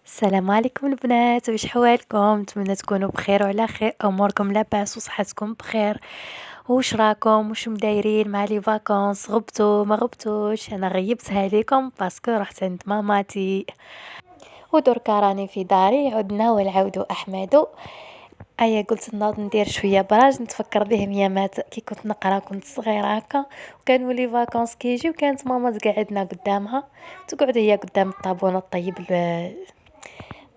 السلام عليكم البنات، واش حوالكم؟ نتمنى تكونوا بخير وعلى خير، اموركم لاباس وصحتكم بخير. واش راكم واش مدايرين مع لي فاكونس؟ غبتوا ما غبتوش؟ انا غيبتها عليكم باسكو رحت عند ماماتي ودركا راني في داري. عدنا والعود احمد. ايا قلت نوض ندير شويه براج نتفكر بهم يامات كي كنت نقرا كنت صغيره هكا، وكانوا لي فاكونس كيجي وكانت ماما تقعدنا قدامها، تقعد هي قدام الطابونه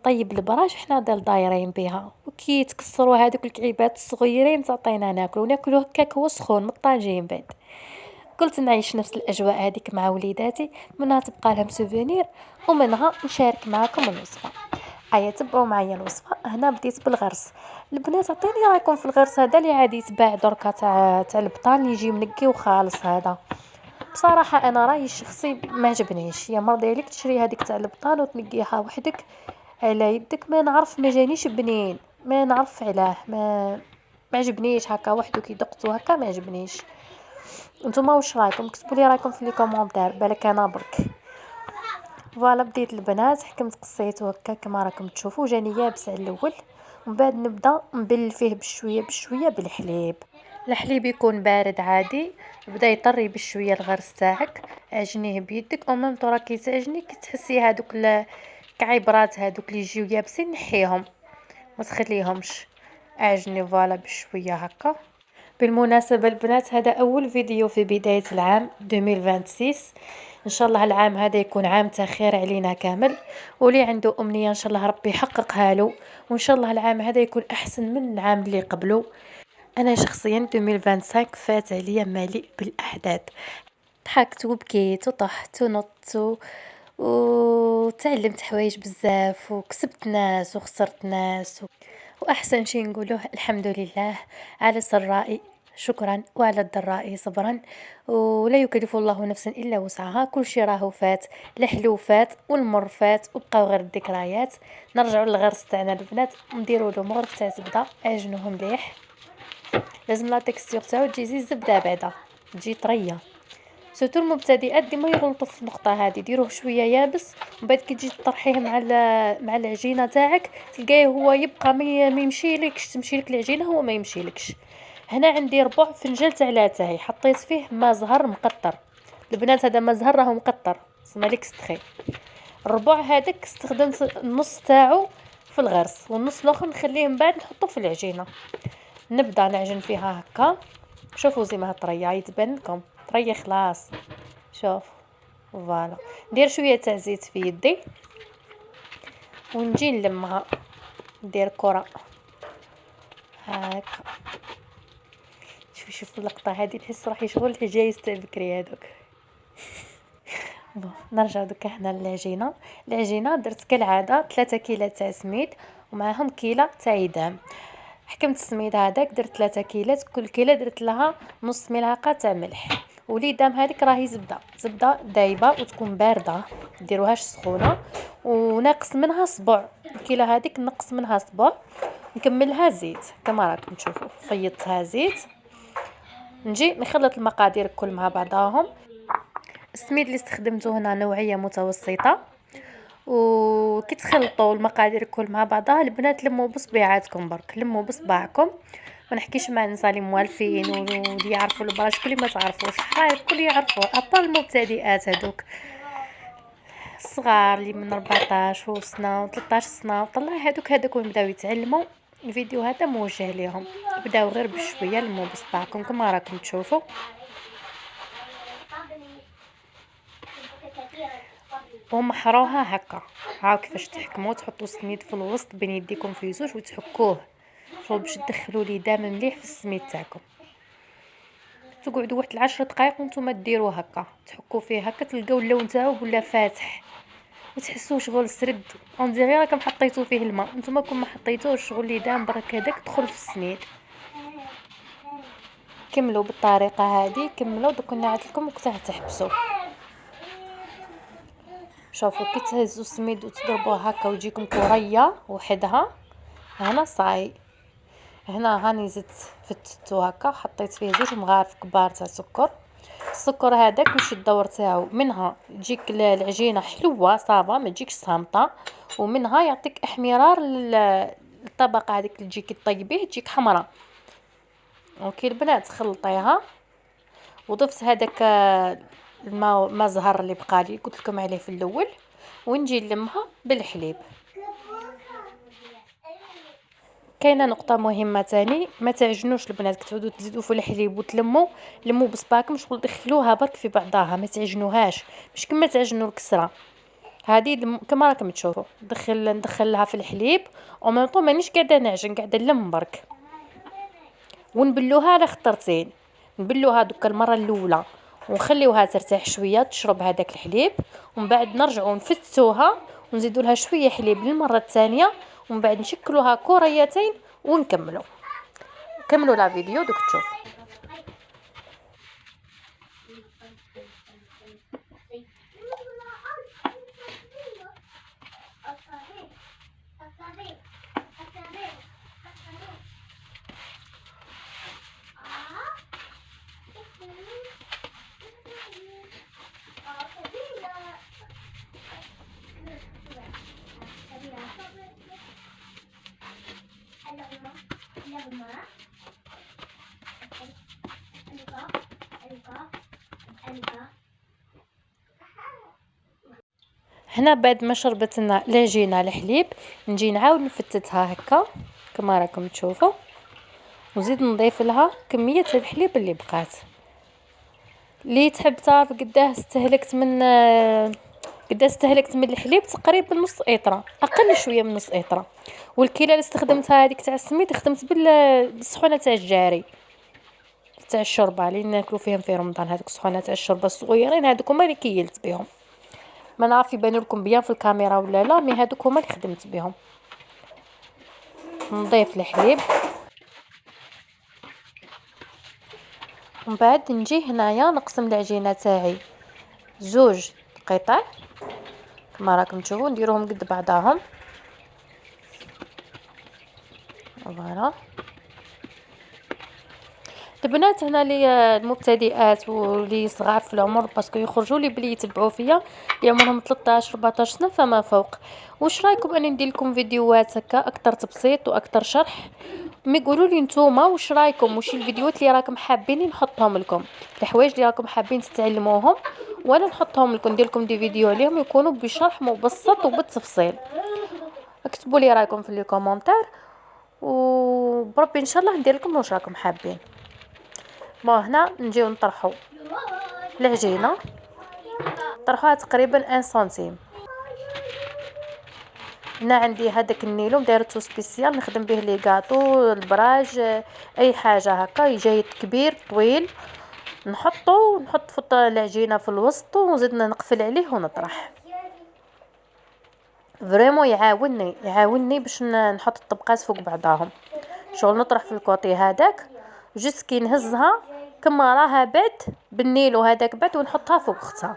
طيب البراش وحنا دايرين بها، وكي يتكسروا هذوك الكعيبات الصغيرين تعطينا ناكل وناكلو هكاك هو سخون من الطاجين بعد. قلت نعيش نفس الاجواء هذيك مع وليداتي، منها تبقى لهم سوفونير ومنها نشارك معاكم الوصفه. ايا تبعوا معايا الوصفه. هنا بديت بالغرس. البنات عطيني رايكم في الغرس هذا اللي عادي يتباع دركا تاع البطال اللي يجي منقي وخالص هذا. بصراحه انا رايي الشخصي ما عجبنيش، يا مرضي عليك تشري هذيك تاع البطال وتنقيها وحدك على يدك. ما نعرف ما جانيش بنين، ما نعرف علاه ما عجبنيش هكا وحده كي دقته هكا ما عجبنيش. نتوما واش رايكم؟ كتبوا لي رايكم في لي كومونتير، بالك انا برك. فوالا بديت البنات، حكمت قصيته هكا كما راكم تشوفوا، جاني يابس على الاول، ومن بعد نبدا نبل فيه بشويه بشويه بالحليب. الحليب يكون بارد عادي، بدا يطري بشويه الغرس تاعك، عجنيه بيدك او ميم طرا كي تعجني كي تحسي هذوك الكعيبرات هذوك اللي يجيو يابسين نحيهم ما تخليهمش، اعجني فوالا بشويه هكا. بالمناسبة البنات هذا أول فيديو في بداية العام 2026، إن شاء الله العام هذا يكون عام تاع خير علينا كامل، واللي عنده أمنية إن شاء الله ربي يحققها له، وإن شاء الله العام هذا يكون أحسن من العام اللي قبله. أنا شخصيا 2025 فات عليا مليء بالأحداث، ضحكت وبكيت وطحت ونطت وتعلمت حوايج بزاف وكسبت ناس وخسرت ناس واحسن شيء نقوله الحمد لله على السراء شكرا وعلى الضراء صبرا، ولا يكلف الله نفسا الا وسعها. كل شيء راهو فات، الحلو فات والمر فات وبقاو غير الذكريات. نرجعوا للغرس تاعنا البنات، نديروا له مغرف تاع زبده، عجنوه مليح. لازم لا تكستير تاعو تجي زي الزبده بعدا، تجي طريه. سورتو المبتدئات ديما يغلطوا في النقطه هذه، ديروه شويه يابس ومن بعد كي تجي تطرحيه مع العجينه تاعك تلقاه هو يبقى ما يمشيلكش، تمشي لك العجينه هو ما يمشيلكش. هنا عندي ربع فنجان تاع لاتاي، حطيت فيه ما زهر مقطر. البنات هذا ما زهر راهو مقطر، سما ليك ستخي. الربع هذاك استخدمت النص تاعو في الغرس والنص الاخر نخليه من بعد نحطه في العجينه. نبدا نعجن فيها هكا، شوفوا زي ما طريه يتبان لكم طريه خلاص. شوف فوالا، ندير شويه تاع زيت في يدي ونجي نلمها، ندير كره هكا. شوف اللقطه هذه نحس روحي شغل العجايز تاع بكري هذوك. نرجع دوكا هنا للعجينه. العجينه درت كالعاده 3 كيلو تاع سميد ومعهم كيلو تاع عيدان. حكمت السميد هذاك درت 3 كيلات، كل كيلة درت لها نص ملعقه تاع ملح. وليدام هذيك راهي زبده دايبه وتكون بارده، ديروهاش سخونه. وناقص منها صبع، الكيلة هذيك نقص منها صبع. نكملها زيت كما راكم تشوفوا، فيضتها زيت. نجي نخلط المقادير الكل مع بعضاهم. السميد اللي استخدمته هنا نوعيه متوسطه، وكي تخلطوا المقادير الكل مع بعضها البنات لموا بصبيعاتكم برك، لموا بصباعكم. ما نحكيش مع الناس اللي موالفين واللي يعرفوا البراش كل ما تعرفوش، الكل يعرفوا ابا المبتدئات هذوك الصغار اللي من 14 سنه و13 سنه وطلع هذوك ويبداو يتعلموا. الفيديو هذا موجه لهم، بداو غير بشويه لموا بصباعكم كما راكم تشوفوا. ومحروها هكا، هاو كيفاش تحكموا، تحطوا السميد في الوسط بين يديكم في زوج وتحكوه شغل باش تدخلوا ليه دام مليح في السميد تاعكم. تقعدوا واحد 10 دقائق وانتم ديروا هكا، تحكوا فيه هكا تلقاو اللون تاعو ولا فاتح، وتحسوا شغل سرد اون ديغي راكم حطيتو فيه الماء. نتوما كون ما حطيتوش شغل لي دام برك هذاك دخل في السميد. كملوا بالطريقه هذه، كملوا دوك نعت لكم وقتها تحبسوا. شوفوا كي تهزوا السميد وتضربوه هكا ويجيكم كريه وحدها. هنا صاي، هنا هاني زدت فتتو هكا، حطيت فيه 2 مغارف كبار تاع سكر. السكر هذاك واش الدور تاعو منها تجيك العجينه حلوه صابه ما تجيكش صامطه، ومنها يعطيك احمرار الطبقه هذيك اللي تجيكي طيبيه تجيك حمراء. اوكي البنات خلطيها، وضفت هذاك الماء زهر اللي بقالي قلت لكم عليه في الاول، ونجي نلمها بالحليب. كاينه نقطه مهمه تاني، ما تعجنوش البنات كتعودوا تزيدوا في الحليب وتلموا، لموا بصباكم شغل دخلوها برك في بعضها، ما تعجنوهاش مش كما تعجنوا الكسره هذه كما راكم تشوفوا. ندخلها في الحليب ومنطو مانيش قاعده نعجن، قاعده نلم برك، ونبلوها على خطرتين. نبلوها دوك المره الاولى ونخليوها ترتاح شويه تشرب هذاك الحليب، ومن بعد نرجعوا نفتوها ونزيدوا لها شويه حليب للمره الثانيه، ومن بعد نشكلوها كريتين ونكملوا. كملوا لا فيديو دوك تشوفوا. هنا بعد ما شربت لنا العجينه الحليب نجي نعاود نفتتها هكا كما راكم تشوفوا، ونزيد نضيف لها كميه الحليب اللي بقات. اللي تحب تعرف قداه استهلكت من الحليب، تقريبا نص ايطره، اقل شويه من نص ايطره. والكيله اللي استخدمتها هذيك تاع السميد خدمت بالصحونه تاع الجاري تاع الشوربه اللي ناكلو فيهم في رمضان، هذوك الصحونه تاع الشوربه الصغيرين هذوك هما اللي كيلت بهم. ما نعرف يبان لكم بيان في الكاميرا ولا لا، مي هذوك هما اللي خدمت بهم. نضيف الحليب ومن بعد نجي هنايا نقسم العجينه تاعي زوج قطع كما راكم تشوفوا، نديروهم قد بعضاهم. فوالا البنات هنا لي المبتدئات واللي صغار في العمر باسكو يخرجوا لي بلي يتبعوا فيا اللي عمرهم 13 14 سنه فما فوق، واش رايكم اني ندير لكم فيديوهات هكا اكثر تبسيط واكثر شرح؟ يقولوا لي نتوما واش رايكم، واش الفيديوهات اللي راكم حابين نحطهم لكم، الحوايج اللي راكم حابين تتعلموهم وانا نحطهم لكم، ندير لكم دي فيديو عليهم يكونوا بشرح مبسط وبالتفصيل. اكتبوا لي رايكم في لي كومونتير وبربي ان شاء الله ندير لكم واش راكم حابين. هنا نجيو نطرحوا العجينه، طرحوها تقريبا 1 سنتيم. هنا عندي هذاك النيلوم دايرته سبيسيال نخدم به لي غاطو البراج اي حاجه هكا جاي كبير طويل، نحط فوق العجينه في الوسط ونزيد نقفل عليه ونطرح. فريمون يعاونني باش نحط الطبقات فوق بعضاهم، شغل نطرح في الكوطي هذاك جست كي نهزها كما راها بعد بالنيلو هذاك بعد ونحطها فوق اختها.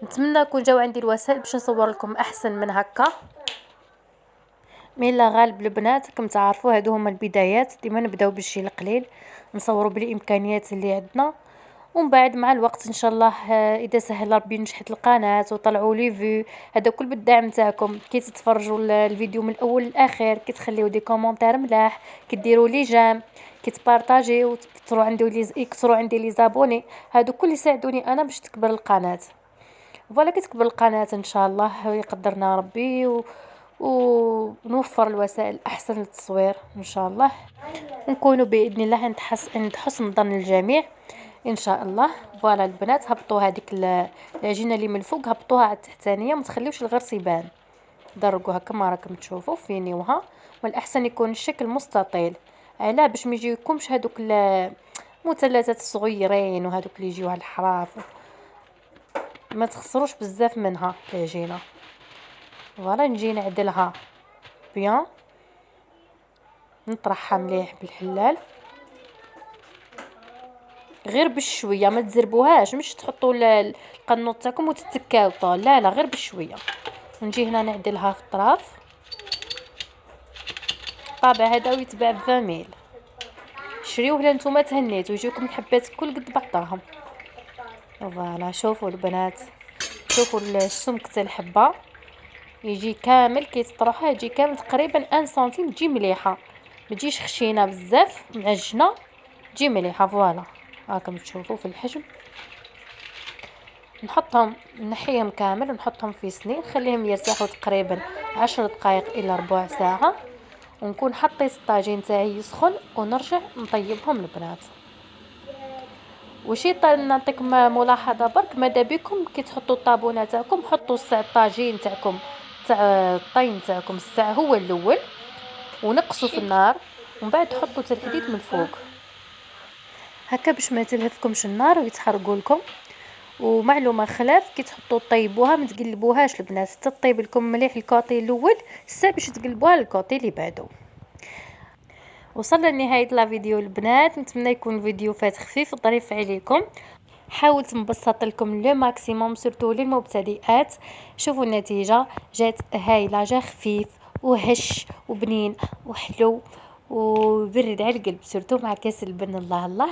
نتمنى يكون جاو عندي الوسائل باش نصور لكم احسن من هكا، ميلا غالب البنات كم تعرفوا هادو هما البدايات، ديما نبداو بالشيء القليل نصوروا بالامكانيات اللي عندنا، ومن بعد مع الوقت ان شاء الله اذا سهل ربي نجحت القناه وطلعوا لي فيو، هذا كل بالدعم نتاعكم كي تتفرجوا الفيديو من الاول للاخر، كي تخليو دي كومونتير ملاح، كي ديروا لي جيم، كي تبارطاجيو وتكثروا عندي لي زابوني، هادو كل يساعدوني انا باش تكبر القناه. فوالا كي تكبر القناه ان شاء الله يقدرنا ربي ونوفر الوسائل احسن للتصوير ان شاء الله، نكونوا باذن الله عند حسن ظن الجميع ان شاء الله. فوالا البنات هبطوا هذيك العجينه اللي من فوق هبطوها على التحتانيه، ما تخليوش الغرس يبان، درجوها كما راكم تشوفوا فينيوها، والاحسن يكون الشكل مستطيل على باش ما يجيكمش هذوك المثلثات الصغيرين وهذوك اللي يجيو على الحراف، ما تخسروش بزاف منها العجينه. فوالا نجي نعدلها بيان، نطرحها مليح بالحلال غير بشويه، ما تزربوهاش مش تحطوا القنوط تاعكم وتتكاو طول، لا غير بشويه. نجي هنا نعدلها في الطراف، طابع هذا ويتباع ب 20 ميل، شريوه لانتوما تهنيتو يجيكم الحبات كل قد بعضاهم. فوالا شوفوا البنات شوفوا السمك تاع الحبه يجي كامل كيتطرحها، يجي كامل تقريبا 1 سنتيم، تجي مليحه، ما تجيش خشينه بزاف معجنه، تجي مليحه. فوالا راكم تشوفوا في الحجم. نحطهم نحيهم كامل ونحطهم في سنين، نخليهم يرتاحوا تقريبا 10 دقائق الى ربع ساعه، ونكون حطيت الطاجين تاعي يسخن ونرجع نطيبهم البنات. وشي نعطيكم ملاحظه برك، ماذا بكم كي تحطوا الطابونه تاعكم حطوا الساع الطاجين تاعكم تاع الطين تاعكم الساع هو الاول، ونقصوا في النار، ومن بعد تحطوا تاع الحديد من فوق هكا باش ما تلهفكمش النار ويتحرقوا لكم. ومعلومه خلاف، كي تحطوا طيبوها ما تقلبوهاش البنات، تطيب لكم مليح الكوطي الاول الساع باش تقلبوها للكوطي اللي بعده. وصلنا لنهايه لا فيديو البنات، نتمنى يكون الفيديو فات خفيف ظريف عليكم. حاولت نبسط لكم لو ماكسيموم سورتو للمبتدئات. شوفوا النتيجه جات هايله، جا خفيف وهش وبنين وحلو وبرد على القلب، سورتو مع كاس البن. الله الله،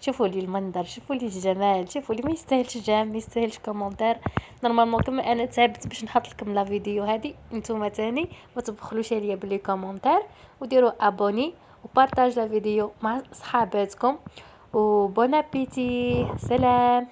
شوفوا لي المنظر، شوفوا لي الجمال، شوفوا لي ما يستاهلش جام، ما يستاهلش كومونتير. نورمالمون كما انا تعبت باش نحط لكم لا فيديو هذه، نتوما تاني ما تبخلوش عليا بلي كومونتير، وديروا ابوني وبارطاج لا فيديو مع صحاباتكم. وبون ابيتي، سلام.